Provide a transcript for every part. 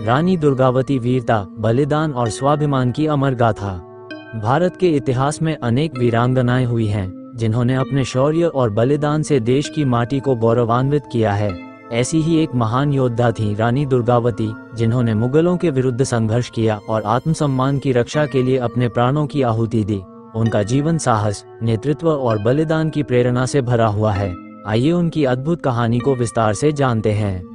रानी दुर्गावती वीरता, बलिदान और स्वाभिमान की अमर गाथा। भारत के इतिहास में अनेक वीरांगनाएं हुई हैं, जिन्होंने अपने शौर्य और बलिदान से देश की माटी को गौरवान्वित किया है। ऐसी ही एक महान योद्धा थी रानी दुर्गावती, जिन्होंने मुगलों के विरुद्ध संघर्ष किया और आत्मसम्मान की रक्षा के लिए अपने प्राणों की आहुति दी। उनका जीवन साहस, नेतृत्व और बलिदान की प्रेरणा से भरा हुआ है। आइए उनकी अद्भुत कहानी को विस्तार से जानते हैं।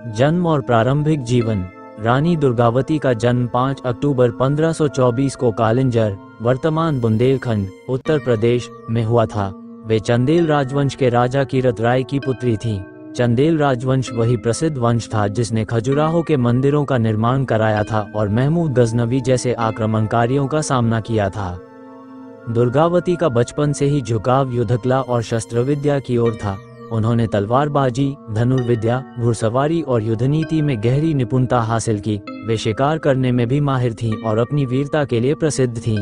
जन्म और प्रारंभिक जीवन। रानी दुर्गावती का जन्म 5 अक्टूबर 1524 को कालिंजर, वर्तमान बुंदेलखंड, उत्तर प्रदेश में हुआ था। वे चंदेल राजवंश के राजा कीरत राय की पुत्री थीं। चंदेल राजवंश वही प्रसिद्ध वंश था जिसने खजुराहो के मंदिरों का निर्माण कराया था और महमूद गजनवी जैसे आक्रमणकारियों का सामना किया था। दुर्गावती का बचपन से ही झुकाव युद्धकला और शस्त्र विद्या की ओर था। उन्होंने तलवारबाजी, धनुर्विद्या, घुड़सवारी और युद्धनीति में गहरी निपुणता हासिल की। वे शिकार करने में भी माहिर थीं और अपनी वीरता के लिए प्रसिद्ध थीं।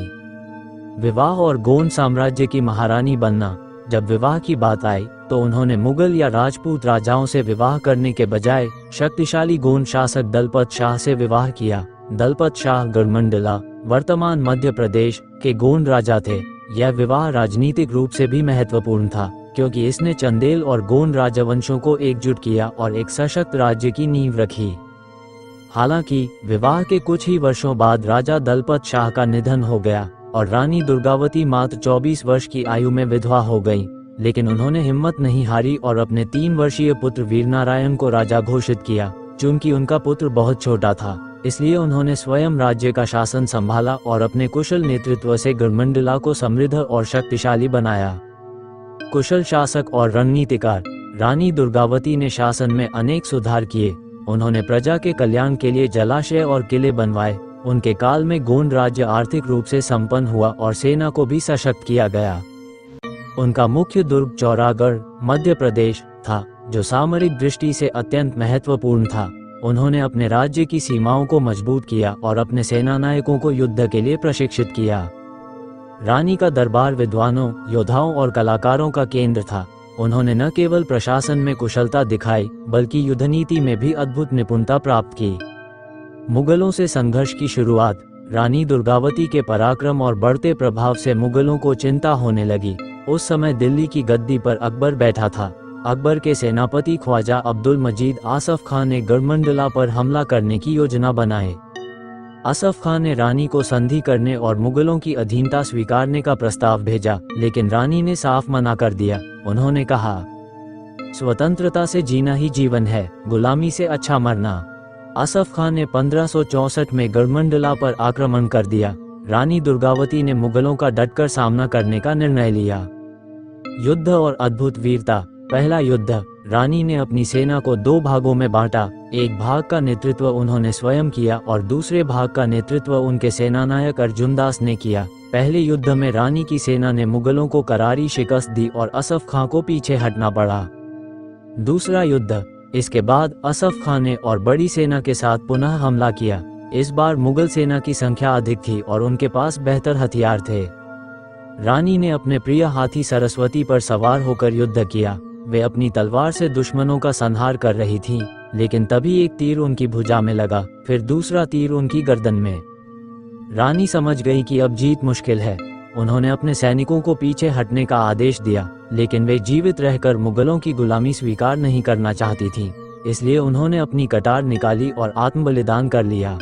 विवाह और गोंड साम्राज्य की महारानी बनना। जब विवाह की बात आई तो उन्होंने मुगल या राजपूत राजाओं से विवाह करने के बजाय शक्तिशाली गोंड शासक दलपत शाह से विवाह किया। दलपत शाह गढ़मंडला, वर्तमान मध्य प्रदेश के गोंड राजा थे। यह विवाह राजनीतिक रूप से भी महत्वपूर्ण था, क्योंकि इसने चंदेल और गोंड राजवंशों को एकजुट किया और एक सशक्त राज्य की नींव रखी। हालांकि विवाह के कुछ ही वर्षों बाद राजा दलपत शाह का निधन हो गया और रानी दुर्गावती मात्र 24 वर्ष की आयु में विधवा हो गईं। लेकिन उन्होंने हिम्मत नहीं हारी और अपने 3 वर्षीय पुत्र वीरनारायण को राजा घोषित किया। चूंकि उनका पुत्र बहुत छोटा था, इसलिए उन्होंने स्वयं राज्य का शासन संभाला और अपने कुशल नेतृत्व से गढ़मंडला को समृद्ध और शक्तिशाली बनाया। कुशल शासक और रणनीतिकार। रानी दुर्गावती ने शासन में अनेक सुधार किए। उन्होंने प्रजा के कल्याण के लिए जलाशय और किले बनवाए। उनके काल में गोंड राज्य आर्थिक रूप से संपन्न हुआ और सेना को भी सशक्त किया गया। उनका मुख्य दुर्ग चौरागढ़, मध्य प्रदेश था, जो सामरिक दृष्टि से अत्यंत महत्वपूर्ण था। उन्होंने अपने राज्य की सीमाओं को मजबूत किया और अपने सेनानायकों को युद्ध के लिए प्रशिक्षित किया। रानी का दरबार विद्वानों, योद्धाओं और कलाकारों का केंद्र था। उन्होंने न केवल प्रशासन में कुशलता दिखाई, बल्कि युद्धनीति में भी अद्भुत निपुणता प्राप्त की। मुगलों से संघर्ष की शुरुआत। रानी दुर्गावती के पराक्रम और बढ़ते प्रभाव से मुगलों को चिंता होने लगी। उस समय दिल्ली की गद्दी पर अकबर बैठा था। अकबर के सेनापति ख्वाजा अब्दुल मजीद आसफ खान ने गढ़मंडला पर हमला करने की योजना बनाई। आसफ खान ने रानी को संधि करने और मुगलों की अधीनता स्वीकारने का प्रस्ताव भेजा, लेकिन रानी ने साफ मना कर दिया। उन्होंने कहा, स्वतंत्रता से जीना ही जीवन है, गुलामी से अच्छा मरना। आसफ खान ने 1564 में गढ़मंडला पर आक्रमण कर दिया। रानी दुर्गावती ने मुगलों का डटकर सामना करने का निर्णय लिया। युद्ध और अद्भुत वीरता। पहला युद्ध। रानी ने अपनी सेना को 2 भागों में बांटा। एक भाग का नेतृत्व उन्होंने स्वयं किया और दूसरे भाग का नेतृत्व उनके सेनानायक अर्जुनदास ने किया। पहले युद्ध में रानी की सेना ने मुगलों को करारी शिकस्त दी और आसफ खां को पीछे हटना पड़ा। दूसरा युद्ध। इसके बाद आसफ खां ने और बड़ी सेना के साथ पुनः हमला किया। इस बार मुगल सेना की संख्या अधिक थी और उनके पास बेहतर हथियार थे। रानी ने अपने प्रिय हाथी सरस्वती पर सवार होकर युद्ध किया। वे अपनी तलवार से दुश्मनों का संहार कर रही थीं, लेकिन तभी एक तीर उनकी भुजा में लगा, फिर दूसरा तीर उनकी गर्दन में। रानी समझ गई कि अब जीत मुश्किल है। उन्होंने अपने सैनिकों को पीछे हटने का आदेश दिया, लेकिन वे जीवित रहकर मुगलों की गुलामी स्वीकार नहीं करना चाहती थीं। इसलिए उन्होंने अपनी कटार निकाली और आत्मबलिदान कर लिया।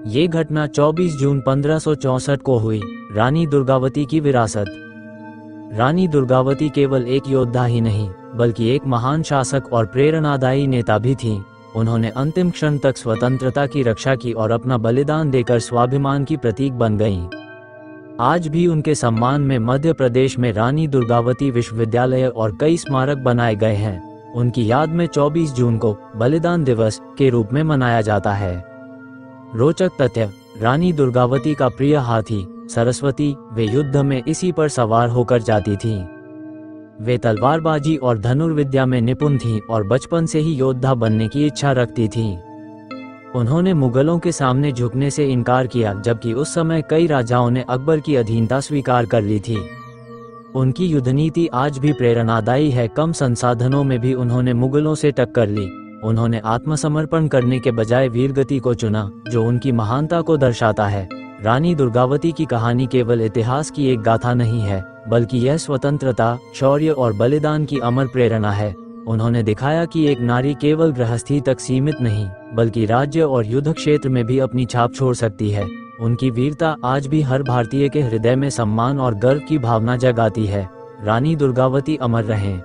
ये घटना 24 जून 1564 को हुई। रानी दुर्गावती की विरासत। रानी दुर्गावती केवल एक योद्धा ही नहीं, बल्कि एक महान शासक और प्रेरणादायी नेता भी थीं। उन्होंने अंतिम क्षण तक स्वतंत्रता की रक्षा की और अपना बलिदान देकर स्वाभिमान की प्रतीक बन गईं। आज भी उनके सम्मान में मध्य प्रदेश में रानी दुर्गावती विश्वविद्यालय और कई स्मारक बनाए गए हैं। उनकी याद में 24 जून को बलिदान दिवस के रूप में मनाया जाता है। रोचक तथ्य। रानी दुर्गावती का प्रिय हाथी सरस्वती, वे युद्ध में इसी पर सवार होकर जाती थीं। वे तलवारबाजी और धनुर्विद्या में निपुण थीं और बचपन से ही योद्धा बनने की इच्छा रखती थीं। उन्होंने मुगलों के सामने झुकने से इनकार किया, जबकि उस समय कई राजाओं ने अकबर की अधीनता स्वीकार कर ली थी। उनकी युद्धनीति आज भी प्रेरणादायी है। कम संसाधनों में भी उन्होंने मुगलों से टक्कर ली। उन्होंने आत्मसमर्पण करने के बजाय वीरगति को चुना, जो उनकी महानता को दर्शाता है। रानी दुर्गावती की कहानी केवल इतिहास की एक गाथा नहीं है, बल्कि यह स्वतंत्रता, शौर्य और बलिदान की अमर प्रेरणा है। उन्होंने दिखाया कि एक नारी केवल गृहस्थी तक सीमित नहीं, बल्कि राज्य और युद्ध क्षेत्र में भी अपनी छाप छोड़ सकती है। उनकी वीरता आज भी हर भारतीय के हृदय में सम्मान और गर्व की भावना जगाती है। रानी दुर्गावती अमर रहें।